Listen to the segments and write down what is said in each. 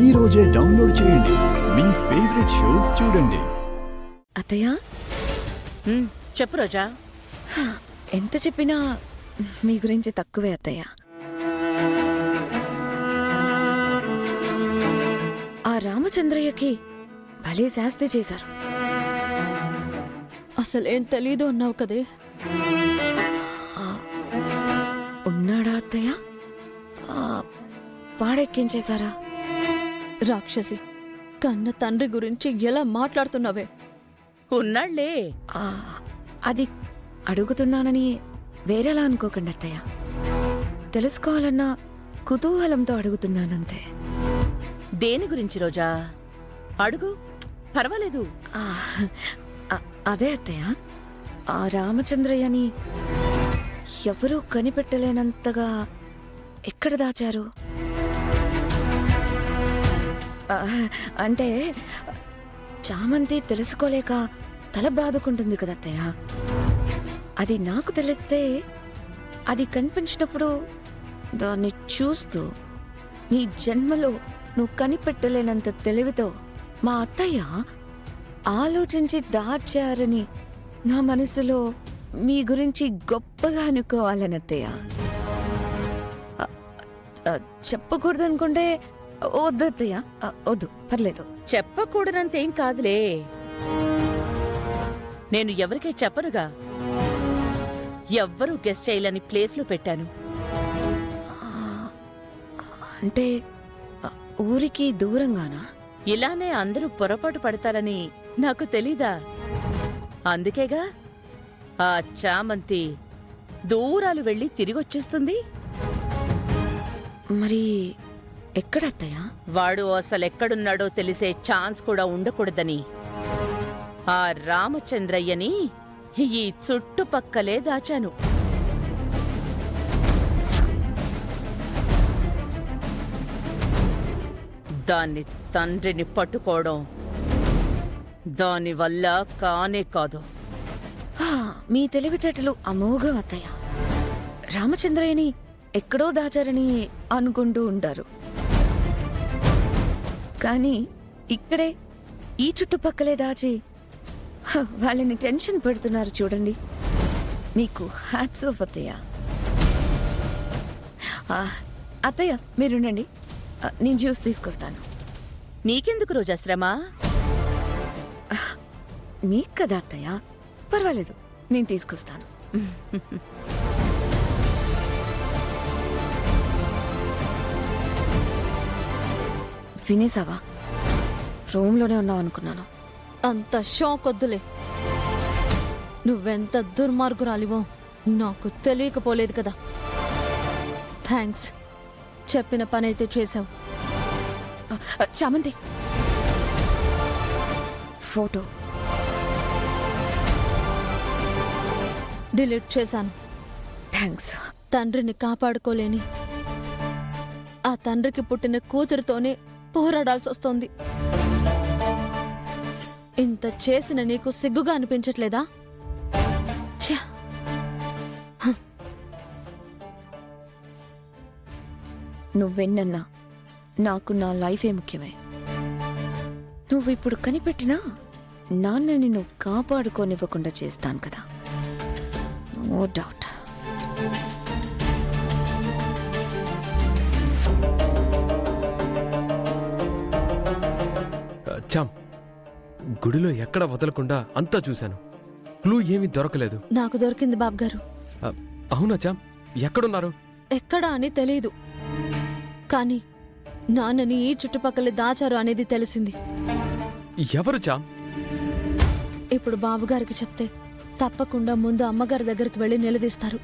ఈ రోజే డౌన్లోడ్ చేయండి. మీ ఫేవరెట్ షోస్ చూడండి. అత్తయ్య, చెప్పు రోజా. ఎంత చెప్పినా మీ గురించి తక్కువే అత్తయ్య. ఆ రామచంద్రయ్యకి భలే శాస్తి చేశారు. అసలేం తెలీదు అన్నావు కదే. ఉన్నాడా అత్తయ్య? పాడెక్కించేశారా? రాక్షసి, కన్న తండ్రి గురించి ఎలా మాట్లాడుతున్నావే? ఉన్నాళ్లే. అది అడుగుతున్నానని వేరేలా అనుకోకండి అత్తయ్య. తెలుసుకోవాలన్న కుతూహలంతో అడుగుతున్నానంతే. దేని గురించి రోజా? అడుగు, పర్వాలేదు. అదే అత్తయ్య, ఆ రామచంద్రయ్యని ఎవరూ కనిపెట్టలేనంతగా ఎక్కడ దాచారు? అంటే చామంతి తెలుసుకోలేక తల బాదుకుంటుంది కదా అత్తయ్య. అది నాకు తెలిస్తే అది కనిపించినప్పుడు దాన్ని చూస్తూ నీ జన్మలో నువ్వు కనిపెట్టలేనంత తెలివితో మా అత్తయ్య ఆలోచించి దాచారని నా మనసులో మీ గురించి గొప్పగా అనుకోవాలని అత్తయ్య. చెప్పకూడదనుకుంటే వద్దు అత్తయ్య, వద్దు, పర్లేదు. చెప్పకూడనంతేం కాదులే. నేను ఎవరికీ చెప్పనుగా. ఎవ్వరూ గెస్ట్ చేయలేని ప్లేస్లో పెట్టాను. అంటే ఊరికి దూరంగానా? ఇలానే అందరూ పొరపాటు పడతారని నాకు తెలీదా? అందుకేగా ఆ చామంతి దూరాలు వెళ్ళి తిరిగొచ్చేస్తుంది. మరి ఎక్కడత్తయ్యా? వాడు అసలెక్కడున్నాడో తెలిసే ఛాన్స్ కూడా ఉండకూడదని ఆ రామచంద్రయ్యని ఈ చుట్టుపక్కలే దాచాను. దాన్ని తండ్రిని పట్టుకోవడం దానివల్ల కానే కాదు. మీ తెలివితేటలు అమోఘం అత్తయ్య. రామచంద్రయ్యని ఎక్కడో దాచారని అనుకుంటూ ఉంటారు, కానీ ఇక్కడే ఈ చుట్టుపక్కలే దాచి వాళ్ళని టెన్షన్ పెడుతున్నారు చూడండి. మీకు హ్యాట్స్ ఆఫ్ అత్తయ్య. అత్తయ్య మీరుండండి, నేను జ్యూస్ తీసుకొస్తాను. నీకెందుకు రోజా శ్రమ? నీకు కదా అత్తయ్య, పర్వాలేదు, నేను తీసుకొస్తాను. వినేసావా? రూమ్లోనే ఉన్నావు అనుకున్నాను. అంత షాక్ వద్దులే. నువ్వెంత దుర్మార్గురాలివో నాకు తెలియకపోలేదు కదా. థ్యాంక్స్, చెప్పిన పనైతే చేశావు. చామంతి, ఫోటో డిలీట్ చేశాను. థ్యాంక్స్. తండ్రిని కాపాడుకోలేని ఆ తండ్రికి పుట్టిన కూతురుతోనే పోరాడాల్సి వస్తోంది. ఇంత చేసిన నీకు సిగ్గుగా అనిపించట్లేదా? నువ్వెన్నన్నా నాకు నా లైఫే ముఖ్యమే. నువ్వు ఇప్పుడు కనిపెట్టినా నాన్నని నువ్వు కాపాడుకోనివ్వకుండా చేస్తాను కదా, నో డౌట్. చామ్, గుడిలో ఎక్కడ వదలకుండా అంతా చూశాను. క్లూ ఏమీ దొరకలేదు. నాకు దొరికింది బాబ్గారు. అవునా చామ్? ఎక్కడున్నారు? ఎక్కడా అని తెలీదు, కానీ నాన్నని ఈ చుట్టుపక్కల దాచారు అనేది తెలిసింది. ఎవరు చామ్? ఇప్పుడు బాబుగారికి చెప్తే తప్పకుండా ముందు అమ్మగారి దగ్గరికి వెళ్లి నిలదీస్తారు.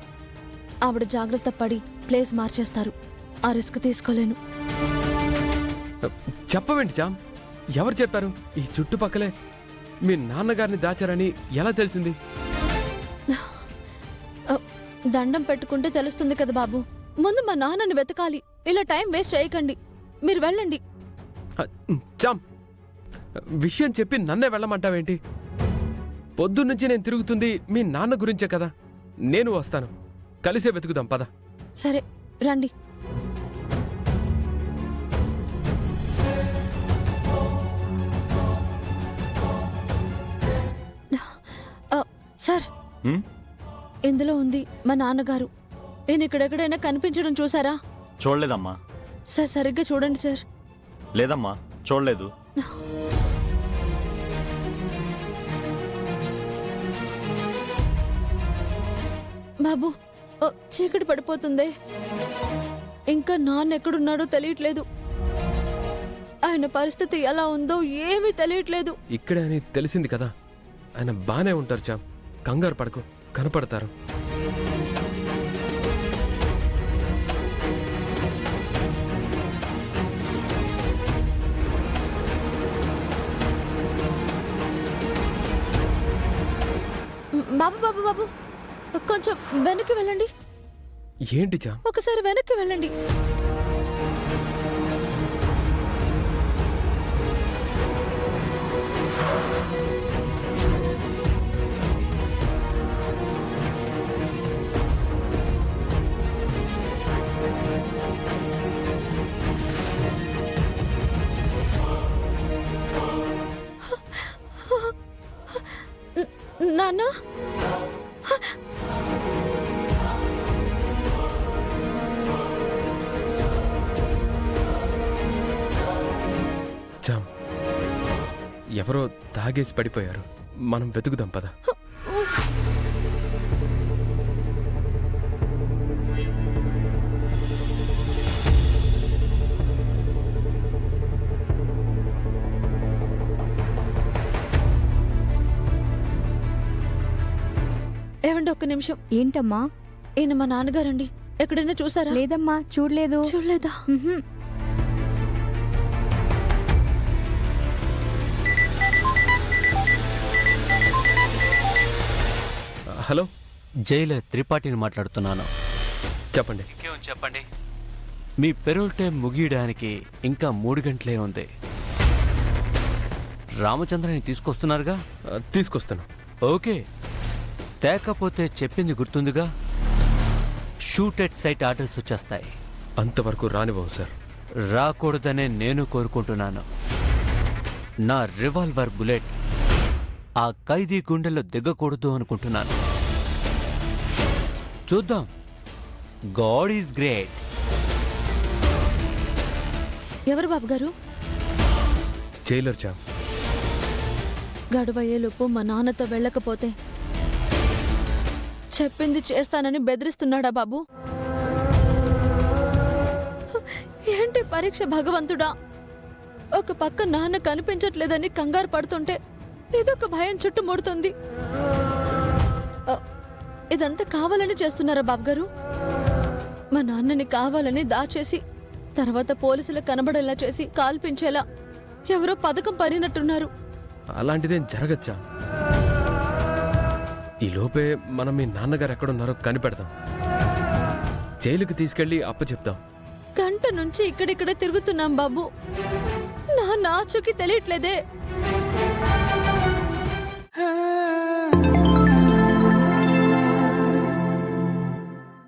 ఆవిడ జాగ్రత్త పడి ప్లేస్ మార్చేస్తారు. ఆ రిస్క్ తీసుకోలేను. చెప్పవేంటి చామ్? ఎవరు చెప్పారు? ఈ చుట్టుపక్కలే మీ నాన్నగారిని దాచారని ఎలా తెలిసింది? దండం పెట్టుకుంటే తెలుస్తుంది కదా బాబు. ముందు మా నాన్నని వెతకాలి. ఇలా టైం వేస్ట్ చేయకండి, మీరు వెళ్ళండి. చామ్, విషయం చెప్పి నన్నే వెళ్ళమంటావేంటి? పొద్దున్నుంచి నేను తిరుగుతుంది మీ నాన్న గురించే కదా. నేను వస్తాను, కలిసే వెతుకుదాం పద. సరే రండి. హ్మ్? ఇందులో ఉంది మా నాన్నగారు. ఈయన ఇక్కడెక్కడైనా కనిపించడం చూసారా? చూడలేదమ్మా. సార్ సరిగ్గా చూడండి సార్. లేదమ్మా, చూడలేదు. బాబు, ఓ, చీకటి పడిపోతుంది. ఇంకా నాన్న ఎక్కడున్నాడో తెలియట్లేదు. ఆయన పరిస్థితి ఎలా ఉందో ఏమీ తెలియట్లేదు. ఇక్కడే అని తెలిసింది కదా. ఆయన బానే ఉంటారు చామ్, కంగారు పడకు, కనపడతారు. బాబు బాబు బాబు, కొంచెం వెనక్కి వెళ్ళండి. ఏంటి చామ్? ఒకసారి వెనక్కి వెళ్ళండి. నాన్న, చామ్, ఎవరో తాగేసి పడిపోయారు. మనం వెతుకుదాం పద. ఏవండి ఒక్క నిమిషం. ఏంటమ్మా? ఈయన మా నాన్నగారండి. ఎక్కడైనా చూసారా? లేదమ్మా, చూడలేదు. చూడలేదా? మ్హూ. హలో, జైలర్ త్రిపాఠిని మాట్లాడుతున్నాను. చెప్పండి. ఇంకేం చెప్పండి. మీ పెరోల్ టైం ముగియడానికి ఇంకా 3 గంటలే ఉంది. రామచంద్రని తీసుకొస్తున్నారుగా? తీసుకొస్తాను. ఓకే, తేకపోతే చెప్పింది గుర్తుందిగా. షూట్ ఎట్ సైట్ ఆర్డర్స్ వచ్చేస్తాయి. అంతవరకు రానివ్వవు సార్. రాకూడదనే నేను కోరుకుంటున్నాను. నా రివాల్వర్ బుల్లెట్ ఆ ఖైదీ గుండెల్లో దిగకూడదు అనుకుంటున్నాను. చూద్దాం. God is great. ఎవరు బాబు గారు? జైలర్ చామ్. గడువయ్యేలోపు మా నాన్నతో వెళ్ళకపోతే చెప్పింది చేస్తానని బెదిరిస్తున్నాడా బాబు? ఏంటి పరీక్ష భగవంతుడా? ఒక పక్క నాన్న కనిపించట్లేదని కంగారు పడుతుంటే ఇదొక భయం చుట్టుముడుతుంది. ఇదంతా కావాలని చేస్తున్నారా బాబు గారు? మా నాన్నని కావాలని దాచేసి తర్వాత పోలీసులకు కనబడేలా చేసి కాల్పించేలా ఎవరో పథకం పరినట్టున్నారు. అలాంటిదేం జరగచ్చా? ఈ లోపే మనం మీ నాన్నగారు ఎక్కడున్నారో కనిపెడదాం. జైలుకి తీసుకెళ్లి అప్పచెప్తాం. గంట నుంచి ఇక్కడిక్కడే తిరుగుతున్నాం బాబు. నా నాచుకి తెలియట్లేదే.